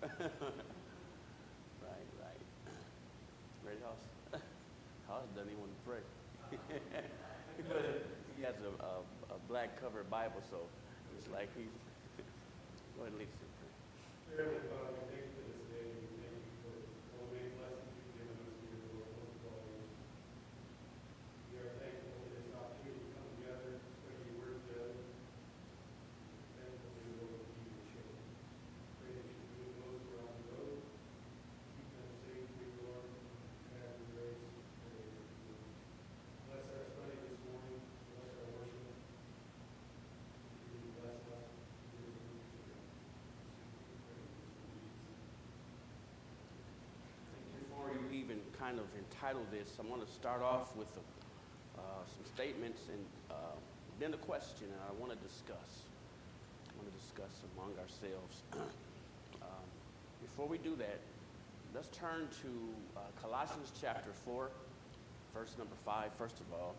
Right. Great house. House doesn't even want to pray. But he has a black covered Bible, so it's like he. Go ahead, Lisa. Dearly Father, we thank you for this day. We thank you for all the many blessings you've given us here, Lord. Most of all, we are thankful for this opportunity to come together, study your word together. Thankful for your Lord to keep your children. Pray that you be with those who are on the road. Keep them safe, dear Lord. Have your grace. Pray that you bless our study this morning. Bless our worship. You bless us. Give us wisdom together. Before you even kind of entitle this, I want to start off with some statements and then a question, and I want to discuss. Among ourselves. Before we do that, let's turn to Colossians chapter 4, verse number 5, first of all.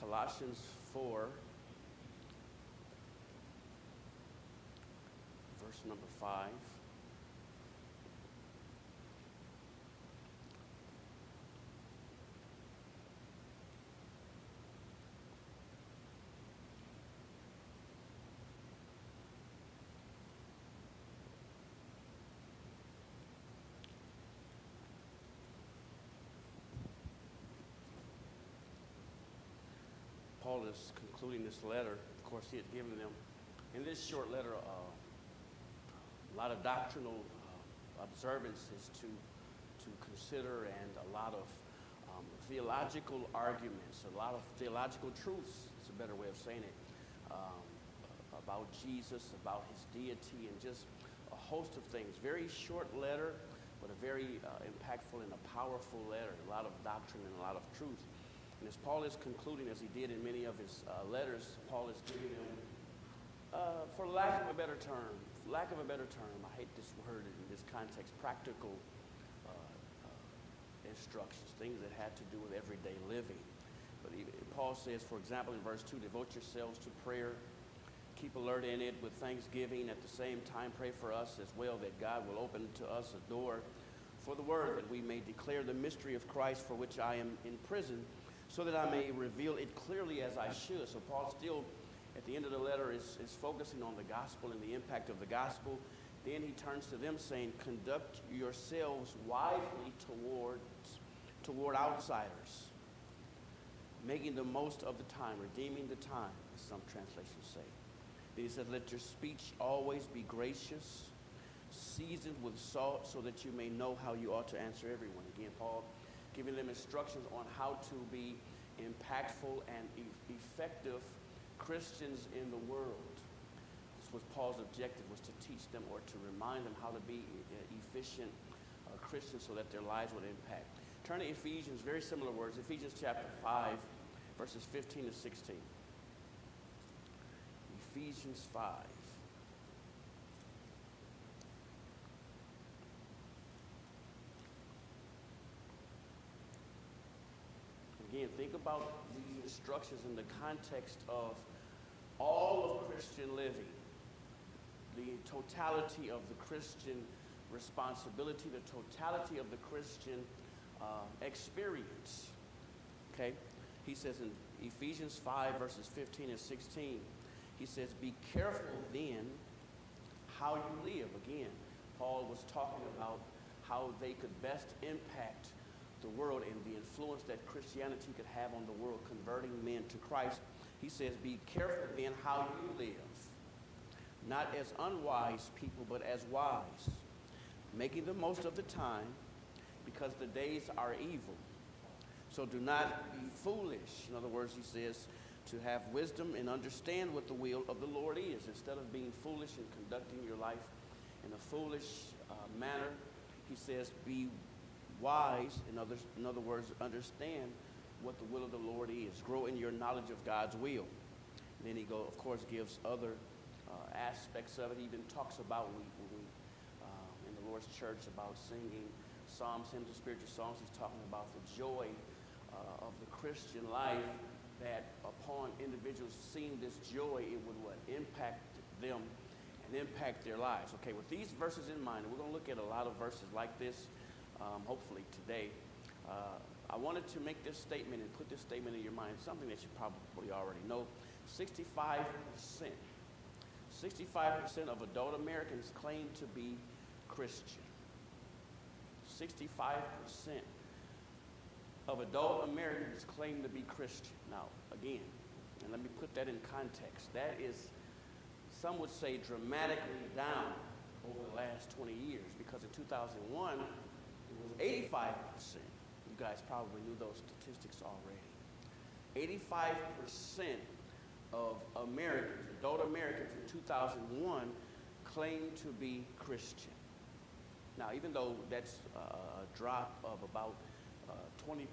Colossians 4, verse number 5. Paul is concluding this letter. Of course, he had given them, in this short letter, a lot of doctrinal observances to consider and a lot of theological arguments, a lot of theological truths, it's a better way of saying it, about Jesus, about his deity, and just a host of things. Very short letter, but a very impactful and a powerful letter, a lot of doctrine and a lot of truth. And as Paul is concluding, as he did in many of his letters, Paul is giving them, for lack of a better term, I hate this word in this context, practical instructions, things that had to do with everyday living. But Paul says, for example, in verse 2, devote yourselves to prayer, keep alert in it with thanksgiving. At the same time, pray for us as well, that God will open to us a door for the word, that we may declare the mystery of Christ, for which I am in prison, so that I may reveal it clearly as I should. So Paul still, at the end of the letter, is focusing on the gospel and the impact of the gospel. Then he turns to them saying, conduct yourselves wisely toward outsiders, making the most of the time, redeeming the time, as some translations say. Then he says, let your speech always be gracious, seasoned with salt, so that you may know how you ought to answer everyone. Again, Paul giving them instructions on how to be impactful and effective Christians in the world. This was Paul's objective, was to teach them or to remind them how to be efficient Christians so that their lives would impact. Turn to Ephesians, very similar words, Ephesians chapter 5, verses 15 to 16. Ephesians 5. Again, think about these instructions in the context of all of Christian living, the totality of the Christian responsibility, the totality of the Christian experience. Okay? He says in Ephesians 5, verses 15 and 16, he says, be careful then how you live. Again, Paul was talking about how they could best impact the world and the influence that Christianity could have on the world, converting men to Christ. He says, be careful then how you live, not as unwise people, but as wise, making the most of the time, because the days are evil. So do not be foolish. In other words, he says, to have wisdom and understand what the will of the Lord is. Instead of being foolish and conducting your life in a foolish manner, he says, be wise. In other words, understand what the will of the Lord is. Grow in your knowledge of God's will. And then he of course, gives other aspects of it. He even talks about in the Lord's church about singing psalms, hymns, and spiritual songs. He's talking about the joy of the Christian life, that upon individuals seeing this joy, it would impact them, and and impact their lives. Okay, with these verses in mind, we're going to look at a lot of verses like this, hopefully today. I wanted to make this statement and put this statement in your mind, something that you probably already know. 65% of adult Americans claim to be Christian. 65% of adult Americans claim to be Christian. Now, again, and let me put that in context. That is, some would say, dramatically down over the last 20 years, because in 2001, it was 85%. You guys probably knew those statistics already. 85% of Americans, adult Americans in 2001, claimed to be Christian. Now, even though that's a drop of about 20%,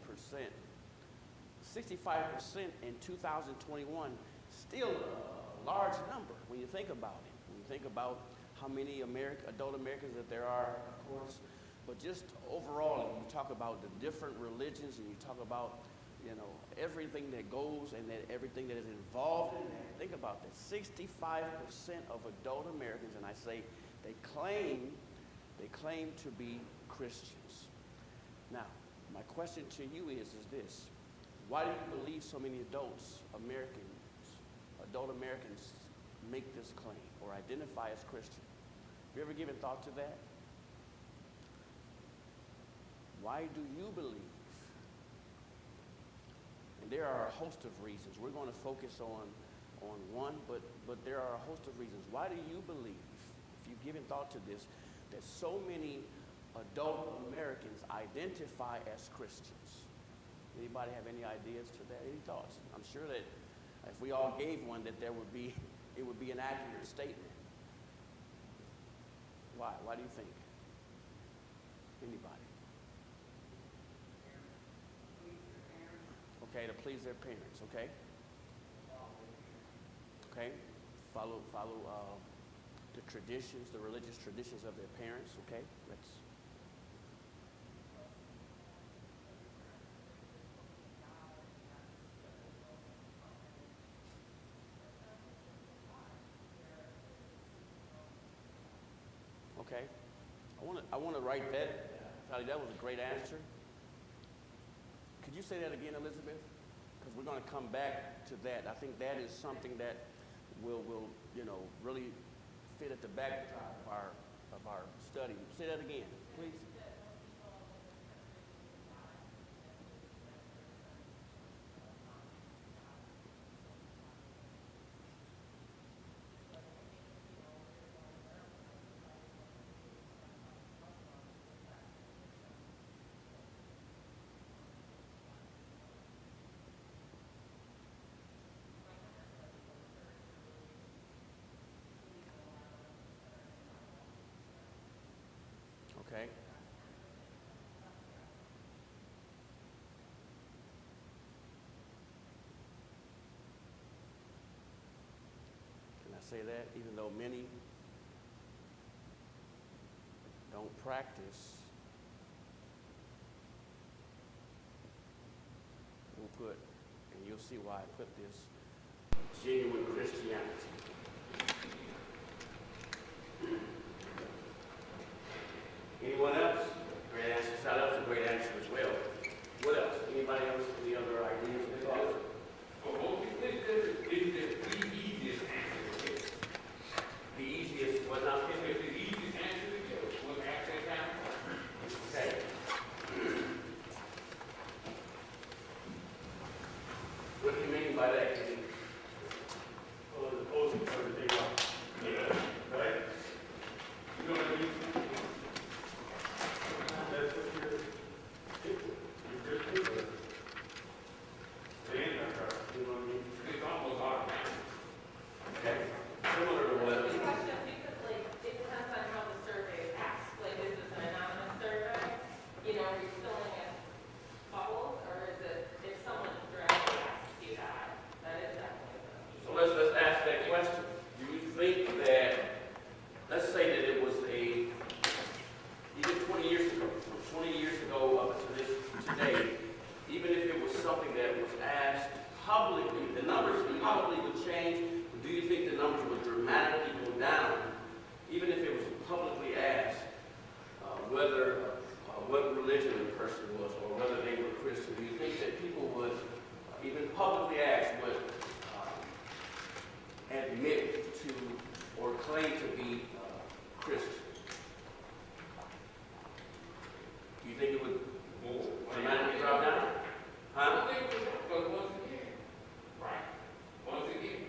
65% in 2021, still a large number when you think about it. When you think about how many adult Americans that there are, of course, but just overall, you talk about the different religions, and you talk about, you know, everything that goes and that everything that is involved in that. Think about that. 65% of adult Americans, and I say they claim to be Christians. Now, my question to you is this: why do you believe so many adult Americans make this claim or identify as Christian? Have you ever given thought to that? Why do you believe? And there are a host of reasons. We're going to focus on one, but there are a host of reasons. Why do you believe, if you've given thought to this, that so many adult Americans identify as Christians? Anybody have any ideas to that? Any thoughts? I'm sure that if we all gave one, that it would be an accurate statement. Why? Why do you think? Anybody? Okay, to please their parents. Okay. Okay. Follow the traditions, the religious traditions of their parents. Okay. Okay. I want to write that. Sally, that was a great answer. Could you say that again, Elizabeth? Because we're going to come back to that. I think that is something that will really fit at the backdrop of our study. Say that again, please. Okay. Can I say that? Even though many don't practice, we'll put, and you'll see why I put this, genuine Christianity. Anyone else? Great answer. So that was a great answer as well. What else? Anybody else? Any other ideas or thoughts? This is the easiest answer to give. The easiest, what not? It's the easiest answer to give. What access time? Okay. What do you mean by that? Well, the opposing for the day off. Yeah. Right? You know what I mean? That's what you're Christian, but they ain't that hard. You know what I mean? It's almost automatic. Okay. Similar to what? The question, because like, it depends on how the survey is asked. Like, is this an anonymous survey? You know, are you filling in bubbles, or is it if someone directly asks you that? That is definitely the. So let's ask that question. Do you think that, let's say that it was even 20 years ago, from 20 years ago up to today, even if it was something that was asked publicly, the numbers probably would change. Do you think the numbers would dramatically go down even publicly asked would admit to or claim to be Christian, do you think it would dramatically drop down? Huh? Because once again, right, once again,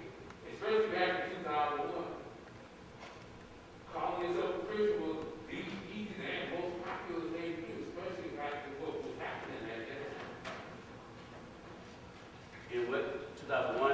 especially back in 2001, calling yourself a Christian was the easiest and most popular thing to do, especially back in what was happening at that time. In what, 2001?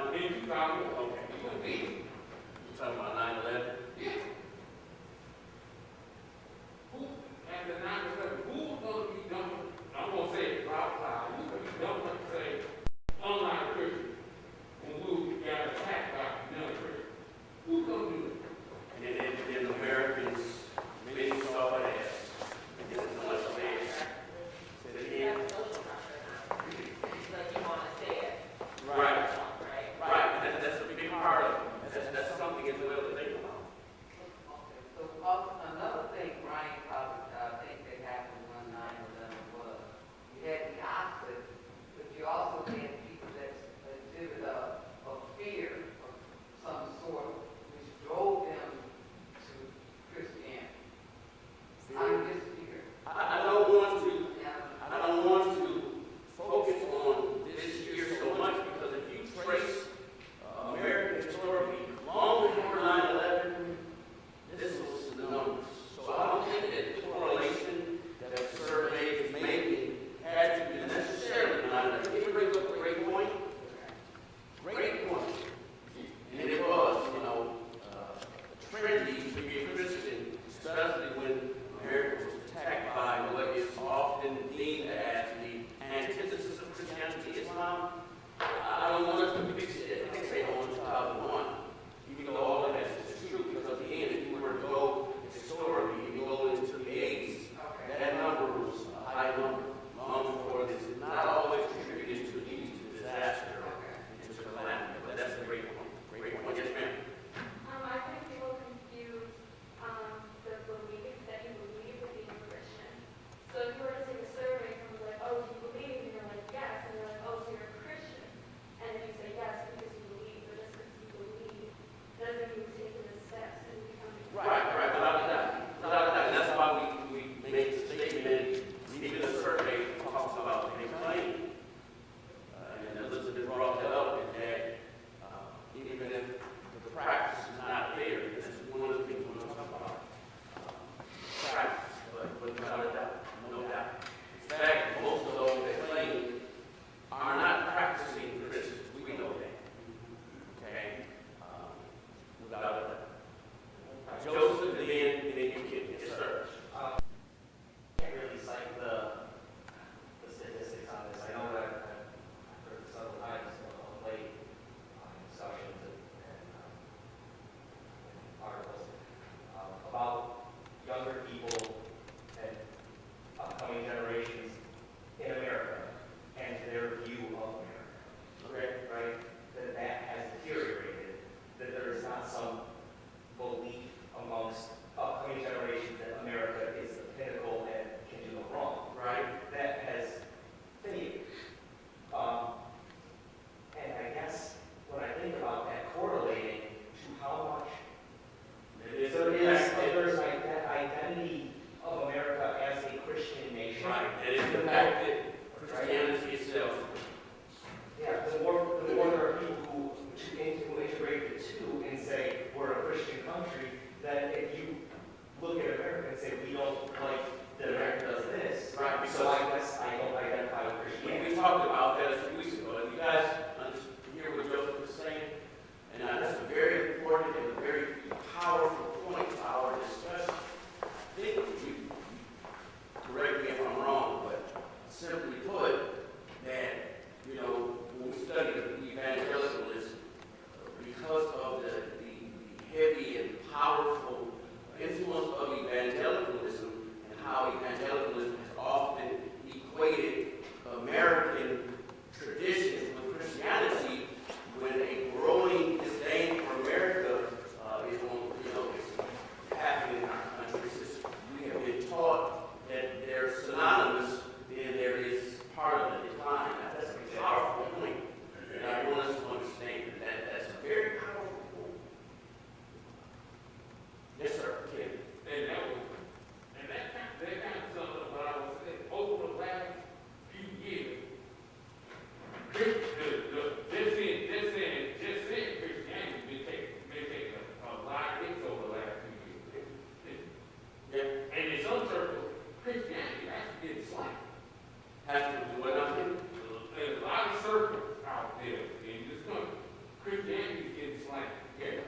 slang. Yeah.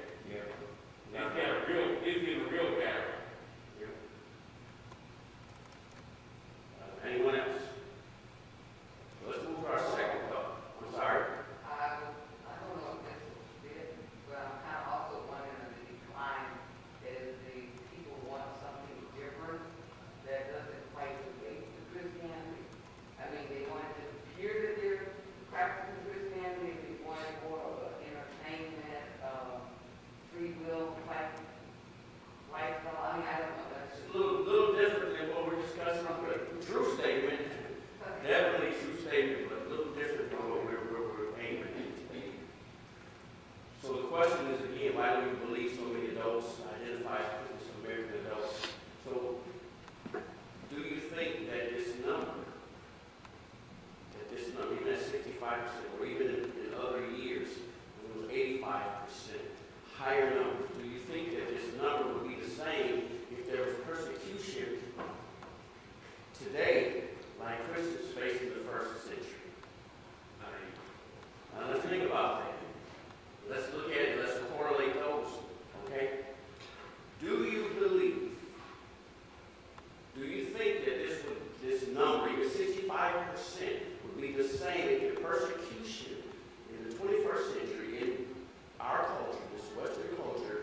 It's getting a real battle. Anyone else? Let's move to our second thought. I'm sorry. I don't know if this will fit, but I'm kind of also wondering the decline as the people want something different that doesn't quite relate to Christianity. I mean, they want it to appear that they're practicing Christianity, they want more of an entertainment, free will type lifestyle. I mean, I don't know. That's It's just a little different than what we're discussing. True statement. Definitely true statement, but a little different from what we're aiming at. So the question is again, why do we believe so many adults identify as American adults? So do you think that this number, even at 65%, or even in other years, it was 85%, higher numbers, do you think that this number would be the same if there was persecution today like Christians faced in the first century? Now let's think about that. Let's look at it, let's correlate those, okay? Do you think that this number, even 65%, would be the same if the persecution in the 21st century in our culture, this Western culture,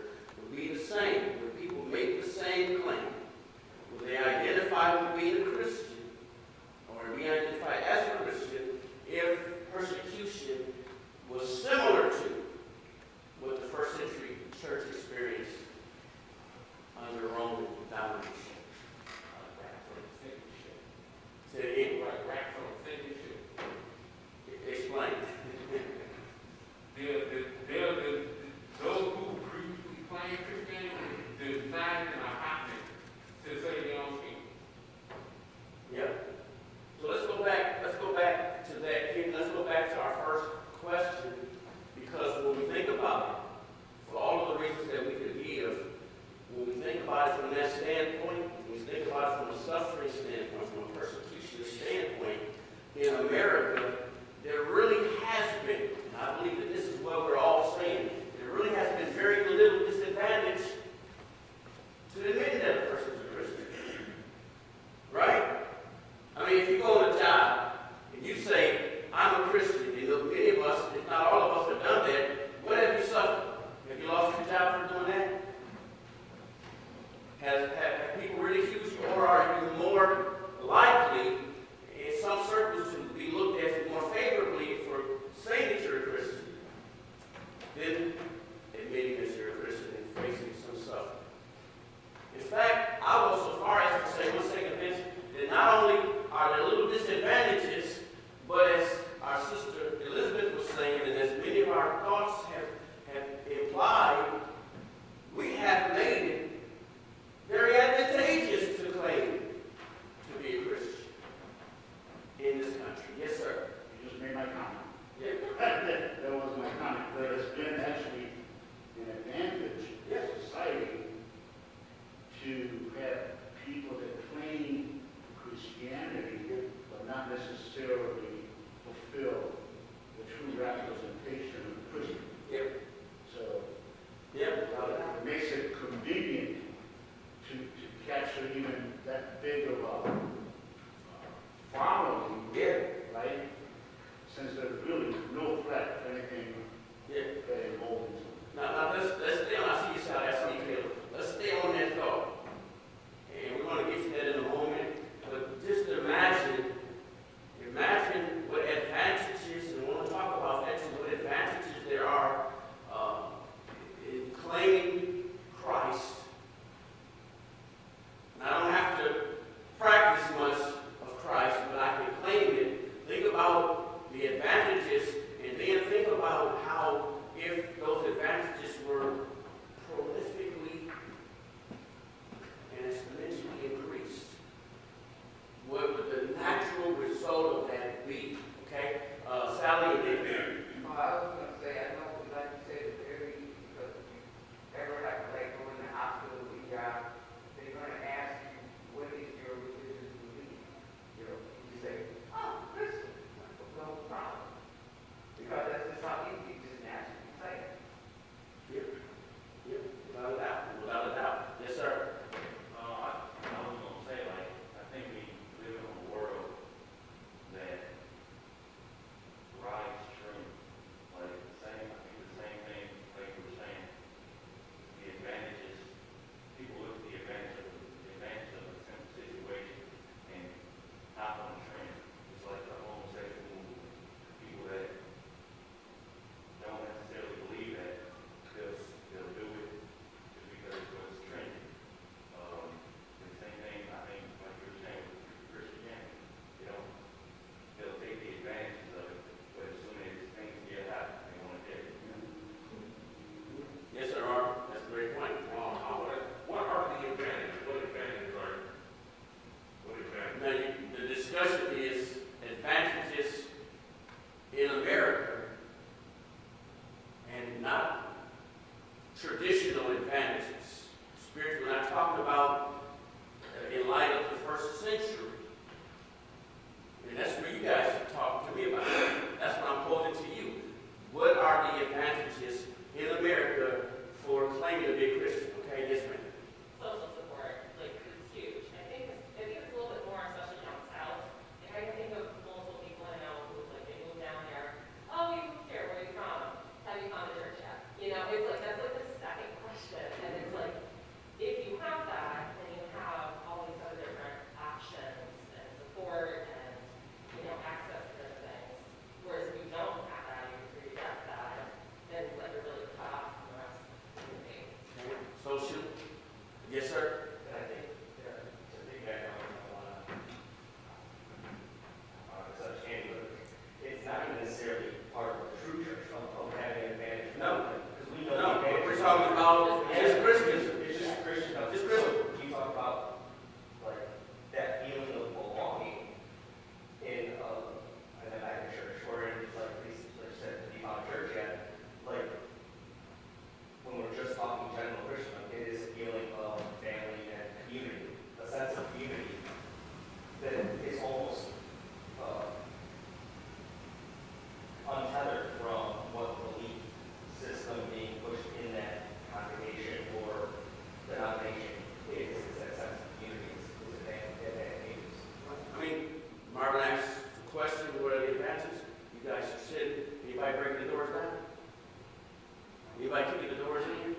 Anybody kicking the doors in?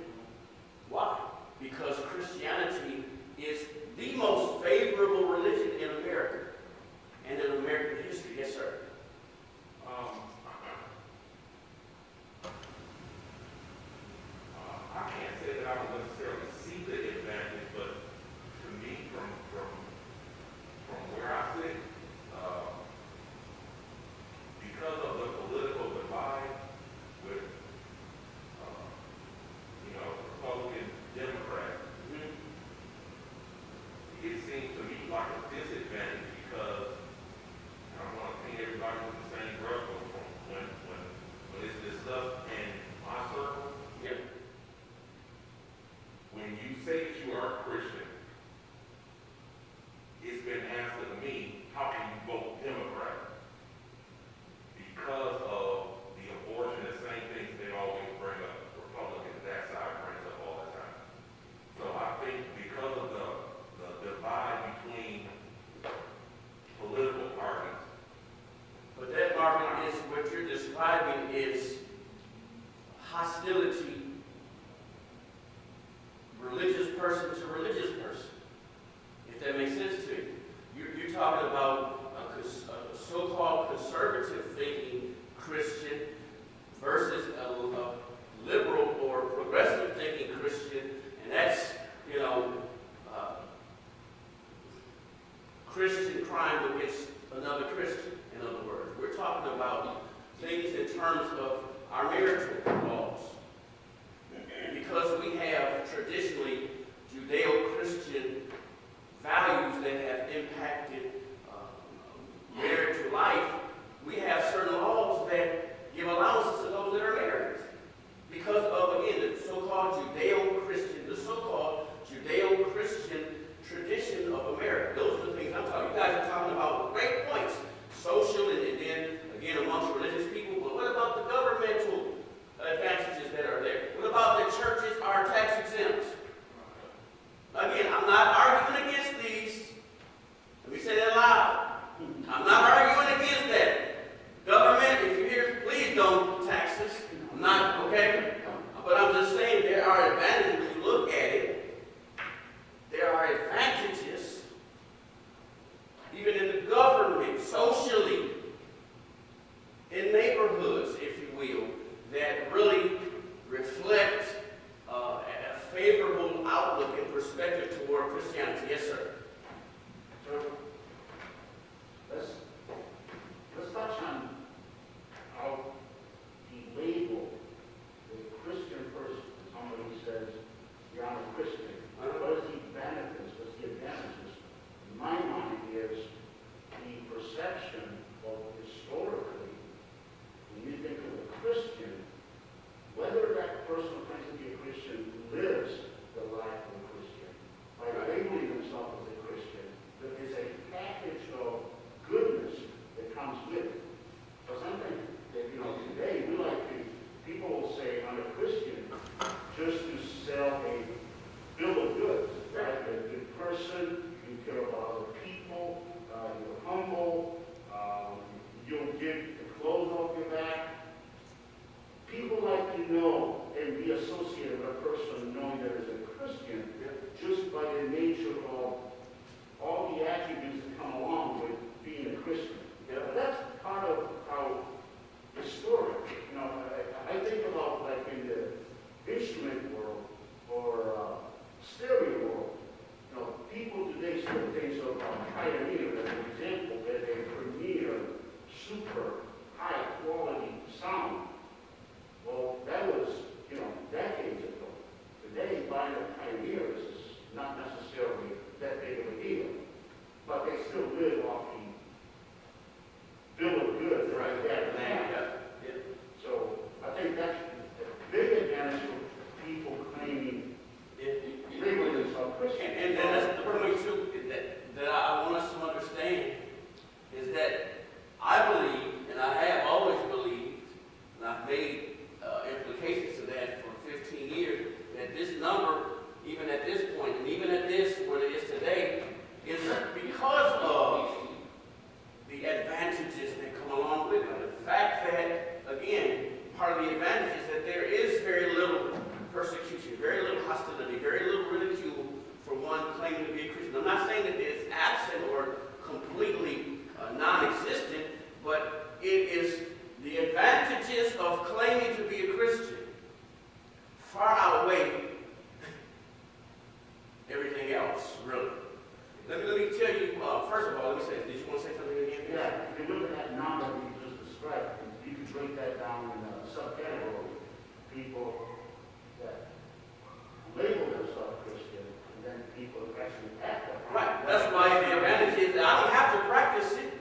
Why? Because Christianity is the most favorable religion in America and in American history. Yes, sir. I can't say that I would necessarily see the advantage, but to me, from where I sit, because of the political divide with, Republican, Democrat, it seems to me like a disadvantage because I don't want to paint everybody with the same brush when it's discussed in my circle. Yep. When you say that you are a Christian, it's been asked of me, how can you vote Democrat? Because of the abortion, the same things they always bring up. Republicans, that side brings up all the time. So I think because of the divide between political parties. But that, Marvin, is what you're describing is hostility, religious person to religious person, if that makes sense to you. You're talking about a so-called conservative thinking Christian versus a liberal or progressive thinking Christian, and that's, Christian crime against another Christian, in other words. We're talking about things in terms of our marital laws. Because we have traditionally Judeo-Christian values that have impacted marital life, we have certain laws that give allowances to those that are married. Because of, again, the so-called Judeo-Christian tradition of America. Those are the things I'm talking about. You guys are talking about great points, social and then, again, amongst religious people. But what about the governmental advantages that are there? What about the churches are tax exempt? Again, I'm not arguing against these. Let me say that loud. I'm not arguing against that. Government, if you're here, please don't tax us. I'm not, okay? But I'm just saying there are advantages when you look at it. There are advantages, even in the government, socially, in neighborhoods, if you will, that really reflect a favorable outlook and perspective toward Christianity. Yes, sir. So let's touch on how the label a Christian person. Somebody says you're not a Christian. What is the benefits? What's the advantages? In my mind is the perception of historically, when you think of a Christian, whether that person claims to be a Christian lives the life of a Christian. By labeling themselves as a Christian, there is a package of goodness that comes with it. So something that, today we like to, people will say, I'm a Christian, just to sell a bill of goods, right? You're a good person, you care about other people, you're humble, you'll give the clothes off your back. People like to know and be associated with a person knowing that is a Christian just by the nature of all the attributes that come along with being a Christian. But that's part of how historic, I think about like in the instrument world or stereo world. People today still think of Pioneer as an example as a premier, super high quality sound. Well, that was, decades ago. Today, buying a Pioneer is not necessarily that big of a deal, but they still live off the bill of goods. Right. Yeah. So I think that's a big advantage for people claiming labeling themselves Christian. And that's the point too that I want us to understand is that I believe, and I have always believed, and I've made implications to that for 15 years, that this number, even at this point, and even at this, what it is today, is because of the advantages that come along with it. The fact that, again, part of the advantage is that there is very little far outweigh everything else, really. Let me tell you, first of all, let me say, did you want to say something again? Yeah, if you look at that number you just described, you can break that down in a subcategory. People that label themselves Christian, and then people that actually act like Right. That's why the advantage is that I don't have to practice it.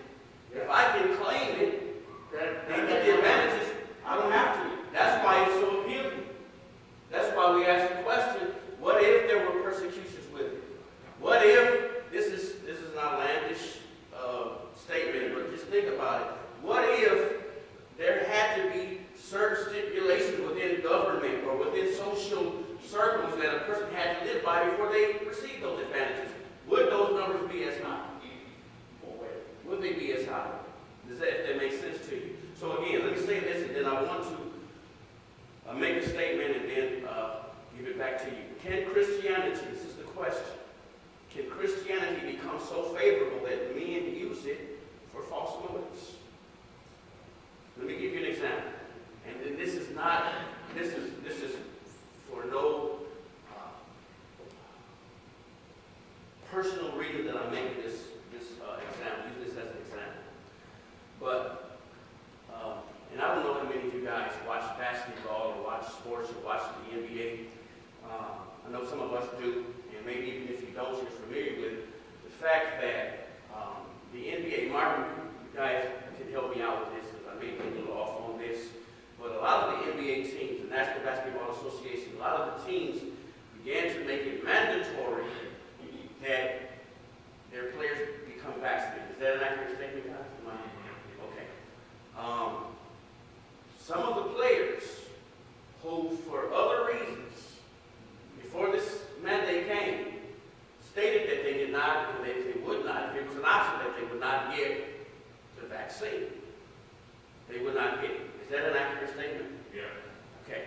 If I can claim it, and get the advantages, I don't have to. That's why it's so appealing. That's why we ask the question, what if there were persecutions with it? What if, this is an outlandish statement, but just think about it. What if there had to be certain stipulations within government or within social circles that a person had to live by before they received those advantages? Would those numbers be as high? Would they be as high? Does that, if that makes sense to you? So again, let me say this, and then I want to make a statement and then give it back to you. Can Christianity, this is the question, can Christianity become so favorable that men use it for false motives? Let me give you an example. And this is not, this is for no personal reason that I'm making this example, use this as an example. But, and I don't know how many of you guys watch basketball or watch sports or watch the NBA. I know some of us do, and maybe even if you don't, you're familiar with the fact that the NBA, Martin, you guys can help me out with this because I may be a little off on this, but a lot of the NBA teams, the National Basketball Association, a lot of the teams began to make it mandatory that their players become vaccinated. Is that an accurate statement, guys? Okay. Some of the players who, for other reasons, before this mandate came, stated that they did not, and that they would not, if it was an option, that they would not get the vaccine. They would not get it. Is that an accurate statement? Yeah. Okay.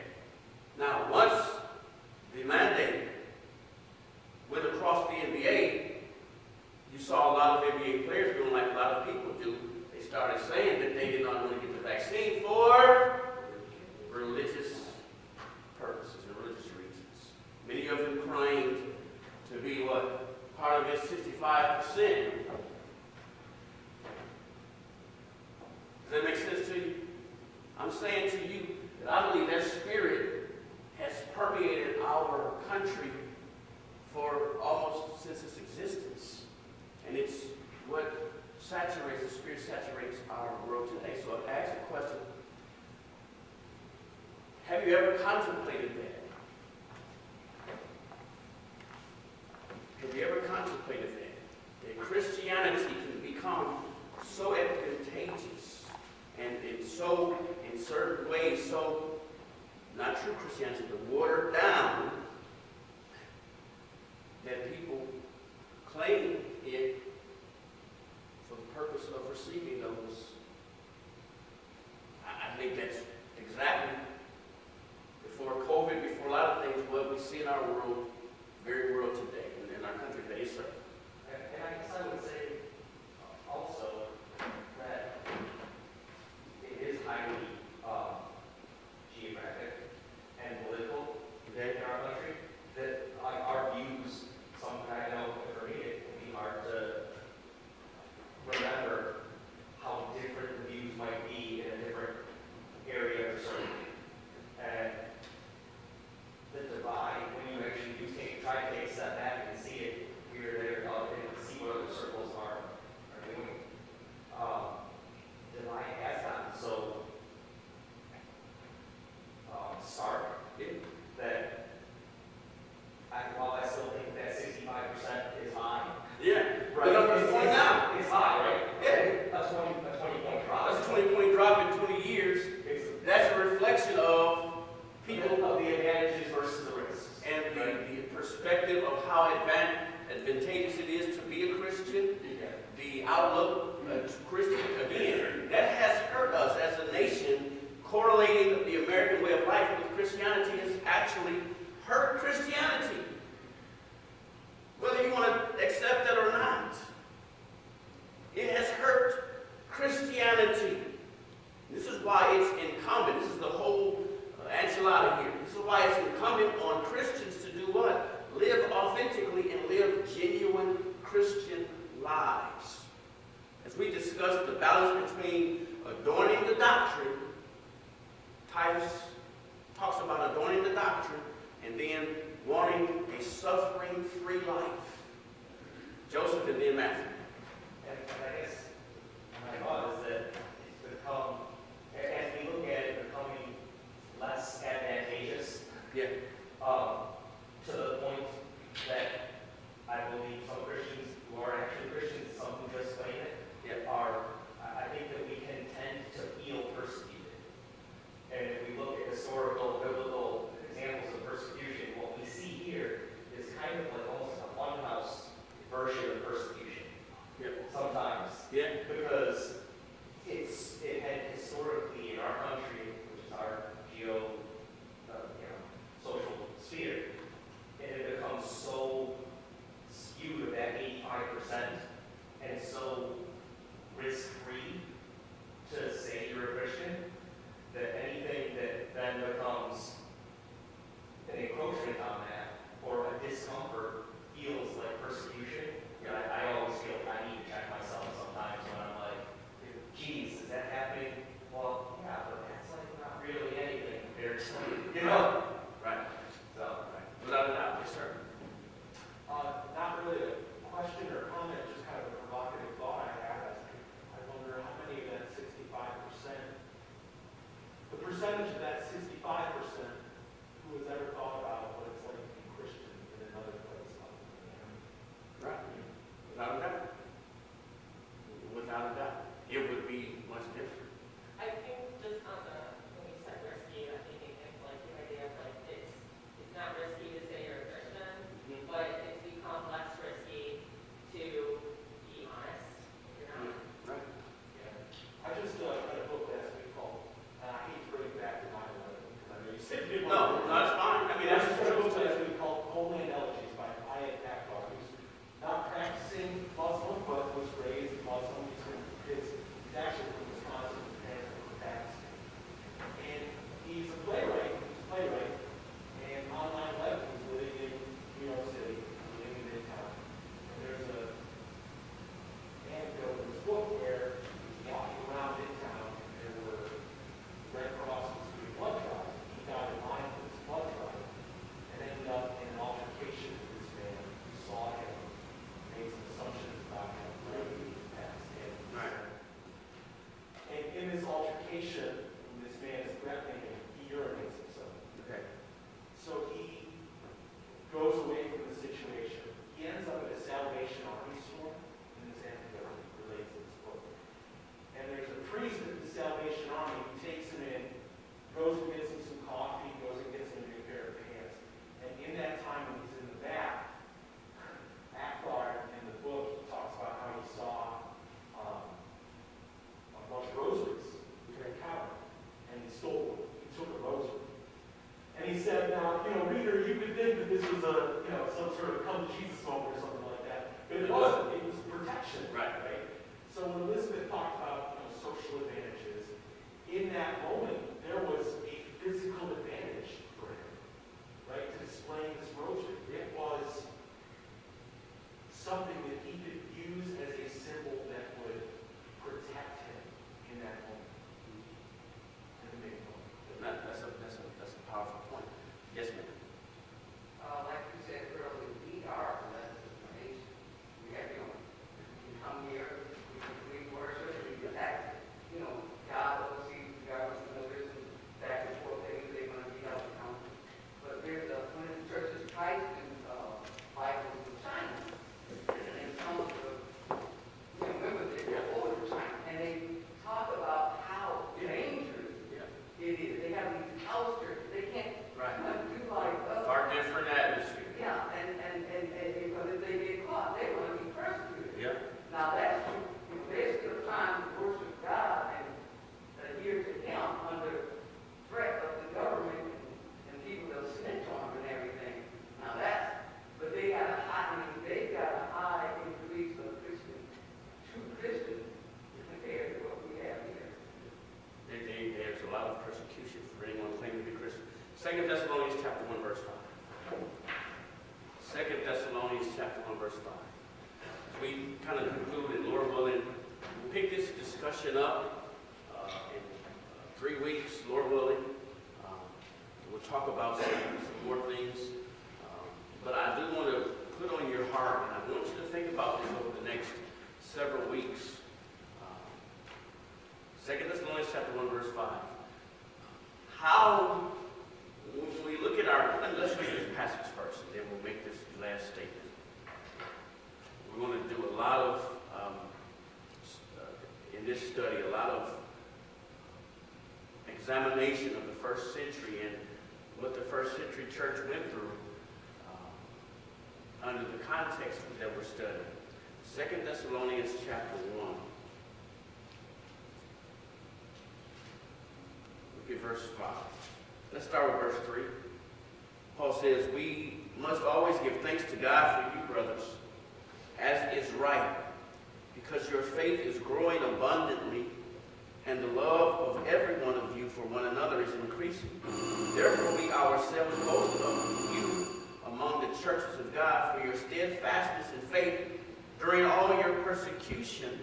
Now, once the mandate went across the NBA, you saw a lot of NBA players doing like a lot of people do. They started saying that they did not want to get the vaccine for religious purposes and religious reasons. Many of them claimed to be what? Part of this 65%. Does that make sense to you? I'm saying to you that I believe that spirit has permeated our country for almost since its existence. And it's what saturates, the spirit saturates our world today. So I ask the question, have you ever contemplated that? Have you ever contemplated that? That Christianity can become so advantageous and so, in certain ways, so, not true Christianity, but watered down, that people claim it for the purpose of receiving those. I think that's exactly, before COVID, before a lot of things, what we see in our world, very world today, and in our country today, sir. And I guess I would say also that it is highly geographic and political Okay? in our country, that our views, I know for me it can be hard to remember how different the views might be in a different area or something. And the divide, when you actually do try to take a step back and see it here, there, and see what other circles are doing, divide has gotten so stark that while I still think that 65% is high, Yeah. right? The number is going down. It's high, right? Yeah. A 20-point drop. That's a 20-point drop in 20 years. That's a reflection of people Of the advantages versus the risks. and the perspective of how advantageous it is to be a Christian, the outlook to Christian. Again, that has hurt us as a nation. Correlating the American way of life with Christianity has actually hurt Christianity. Whether you want to accept that or not, it has hurt Christianity. This is why it's incumbent. This is the whole enchilada here. This is why it's incumbent incumbent on Christians to do what? Live authentically and live genuine Christian lives. As we discussed the balance between adorning the doctrine, Titus talks about adorning the doctrine and then wanting a suffering-free life. Joseph and then Matthew. And I guess my thought is that it's become, as we look at it, becoming less advantageous Yeah. to the point that I believe some Christians who are actually Christians, some who just claim it, I think that we can tend to feel persecuted. And if we look at historical, biblical examples of persecution, what we see here is kind of like almost a funhouse version of persecution. Yeah. Sometimes. Yeah. Because it had historically in our country, which is our social sphere, it had become so skewed at that 85% and so risk-free to say you're a Christian that anything that then becomes an encroachment on that or a discomfort feels like persecution. And I always feel I need to check myself sometimes when I'm like, geez, is that happening? Well, yeah, but that's like not really anything compared to, Right. So, Without a doubt. Yes, sir. Not really a question or comment, just kind of a provocative thought I had. I wonder how many of that 65%, the percentage of that 65% who has ever thought about what it's like to be Christian in another place other than there. Right. Without a doubt. Without a doubt. It would be much different. I think just on when you said risky, I think it came like the idea of like it's not risky to say you're a Christian, but it's become less risky to be honest if you're not. Right. Yeah. I just read a book last week called, and I hate to bring it back to 9/11 because I know you said you didn't want to. No, it's fine. I mean, I that's just what read a book it last week called Homeland Elegies by Ayat Akbar, who's not practicing Muslim, but was raised Muslim. He's actually from Wisconsin, his parents were from Pakistan. And he's a playwright, and on 9/11 he was living in New York City, living in Midtown. And there's a anecdote in this book where he's walking around Midtown, and there were Red Cross was doing blood drives. He got in line for this blood drive and ended up in an altercation with this man who saw him, made some assumptions about him, maybe Pakistan. Right. And in this altercation, when this man is threatening him, he urinates himself. Okay. So he goes away from the situation. He ends up at a Salvation Army store, and this anecdote relates to this book. And there's a priest at the Salvation Army who takes him in, goes and gets him some coffee, goes and gets him a new pair of pants. And in that time when he's in the back, Akbar in the book, he talks about how he saw a bunch of rosaries on a counter, and he stole one. He took a rosary. And he said, now, reader, you could think that this was some sort of come to Jesus moment or something like that. But it wasn't. It was protection. Right. So when Elizabeth talked about social advantages, in that moment, there was a physical advantage for him, right, to displaying this rosary. It was something that he could use as a symbol that would protect him in that moment. In the big moment. That's a powerful point. Yes, ma'am. Like you said earlier, we are blessed as a nation. We have, we come here, we worship, we act, God oversees, God was going to listen back and forth, they want to be examination of the first century and what the first century church went through under the context that we're studying. 2 Thessalonians chapter 1. Look at verse 5. Let's start with verse 3. Paul says, we must always give thanks to God for you, brothers, as is right, because your faith is growing abundantly, and the love of every one of you for one another is increasing. Therefore, we ourselves boast of you among the churches of God for your steadfastness in faith during all your persecution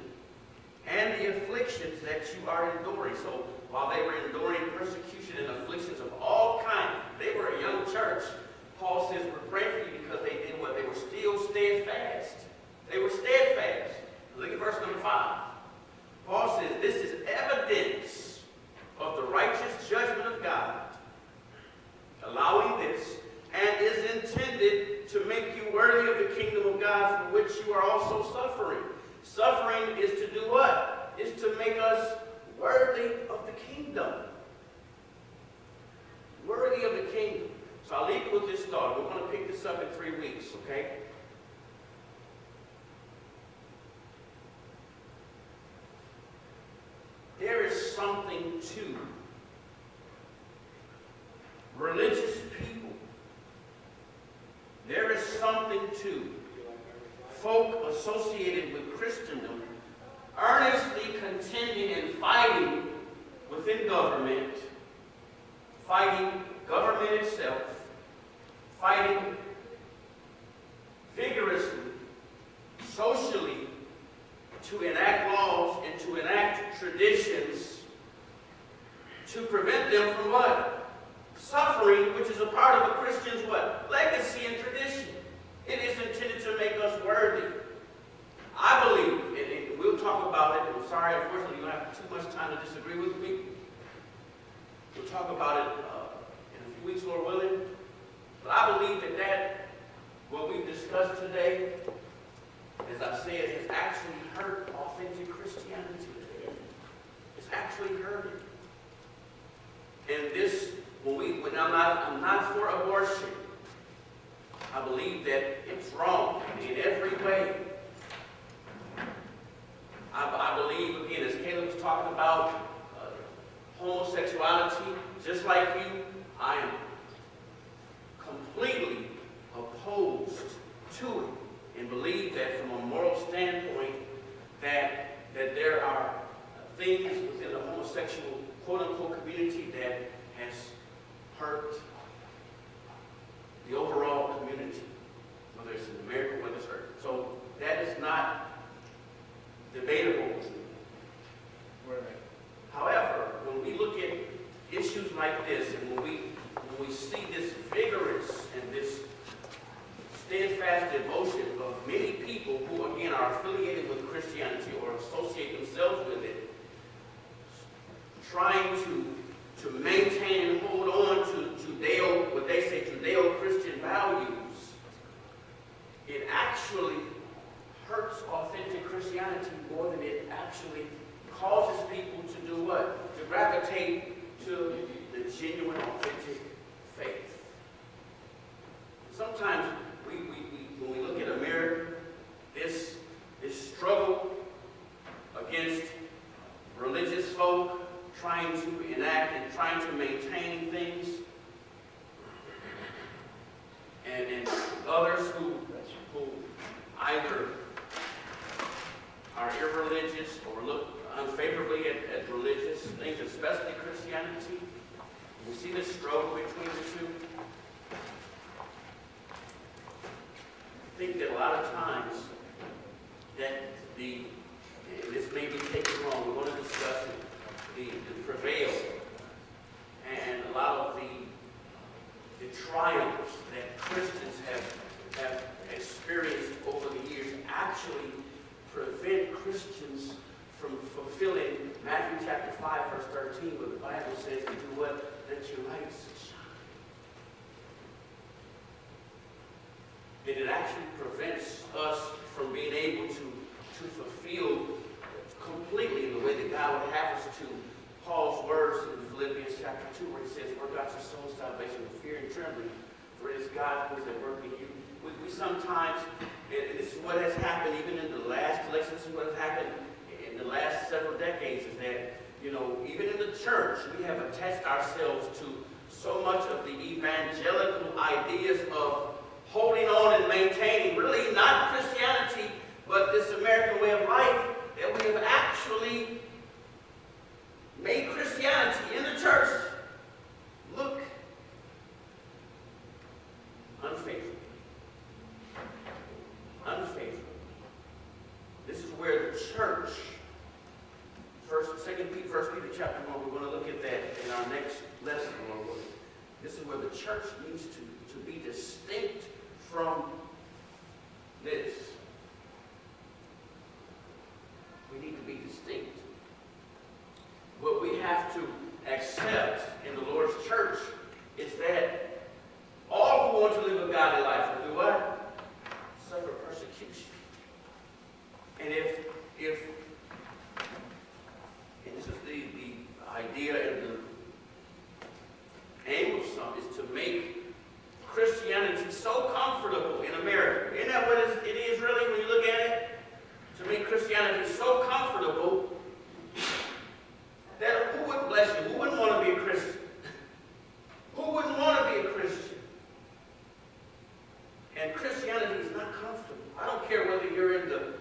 and the afflictions that you are enduring. So while they were enduring persecution and afflictions of all kinds, they were a young church. Paul says, we're praying for you because they did what? They were still steadfast. They were steadfast. Look at verse number 5. Paul says, this is evidence of the righteous judgment of God, allowing this, and is intended to make you worthy of the kingdom of God for which you are also suffering. Suffering is to do what? Is to make us worthy of the kingdom. Worthy of the kingdom. So I'll leave you with this thought. We're going to pick this up in 3 weeks, okay? There is something to religious people. There is something to folk associated with Christendom earnestly contending and fighting within government, fighting government itself, fighting vigorously, socially, to enact laws and to enact traditions to prevent them from what? Suffering, which is a part of a Christian's what? Legacy and tradition. It is intended to make us worthy. I believe, and we'll talk about it. I'm sorry, unfortunately, you don't have too much time to disagree with me. We'll talk about it in a few weeks, Lord willing. But I believe that what we've discussed today, as I said, has actually hurt authentic Christianity. It's actually hurt it. And this, when I'm not for abortion, I believe that it's wrong in every way. I believe, again, as Caleb was talking about homosexuality, just like you, I am completely opposed to it and believe that from a moral standpoint that there are things within the homosexual quote-unquote community that has hurt the overall community, whether it's in America or whether it's hurt. So that is not debatable with me. Right. However, when we look at issues like this, and when we see this vigorous and this steadfast devotion of many people who, again, are affiliated with Christianity or associate themselves with it, trying to maintain and hold on to what they say Judeo-Christian values, it actually hurts authentic Christianity more than it actually causes people to do what? To gravitate to the genuine, authentic faith. Sometimes when we look at America, this struggle against religious folk trying to enact and trying to maintain things, and others who either are irreligious or look unfavorably at religious things, especially Christianity. We see this struggle between the two. I think that a lot of times that and this may be taken wrong, we're going to discuss it, the prevail and a lot of the triumphs that Christians have experienced over the years actually prevent Christians from fulfilling Matthew chapter 5, verse 13, where the Bible says to do what? Let your light shine. That it actually prevents us from being able to fulfill completely in the way that God would have us to Paul's words in Philippians chapter 2 where he says, work out your soul's salvation with fear and trembling, for it is God who is at work in you. We sometimes, and this is what has happened even in the last election, this is what has happened in the last several decades, is that, even in the church, we have attached ourselves to so much of the evangelical ideas of holding on and maintaining, really not Christianity, but this American way of life, that we have actually made Christianity in the church look unfaithful. Unfaithful. This is where the church, First Peter chapter 1, we're going to look at that in our next lesson, Lord willing. This is where the church needs to be distinct from this. We need to be distinct. What we have to accept in the Lord's church is that all who want to live a godly life will do what? Suffer persecution. And if and this is the idea and the aim of some, is to make Christianity so comfortable in America. Isn't that what it is really when you look at it? To make Christianity so comfortable that who would bless you? Who wouldn't want to be a Christian? Who wouldn't want to be a Christian? And Christianity is not comfortable. I don't care whether you're in the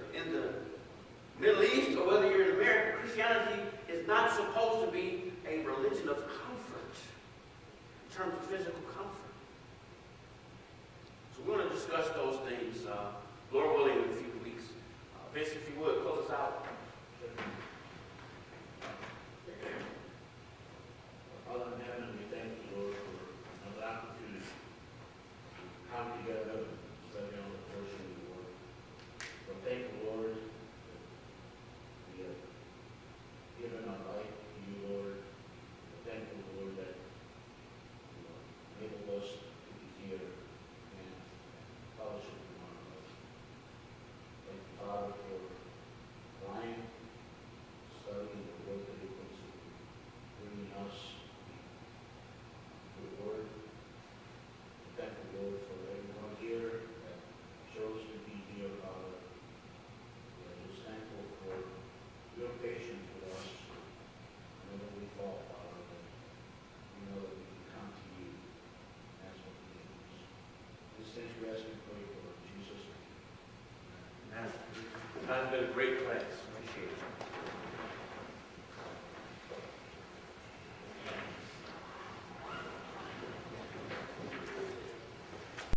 Middle East or whether you're in America. Christianity is not supposed to be a religion of comfort in terms of physical comfort. So we're going to discuss those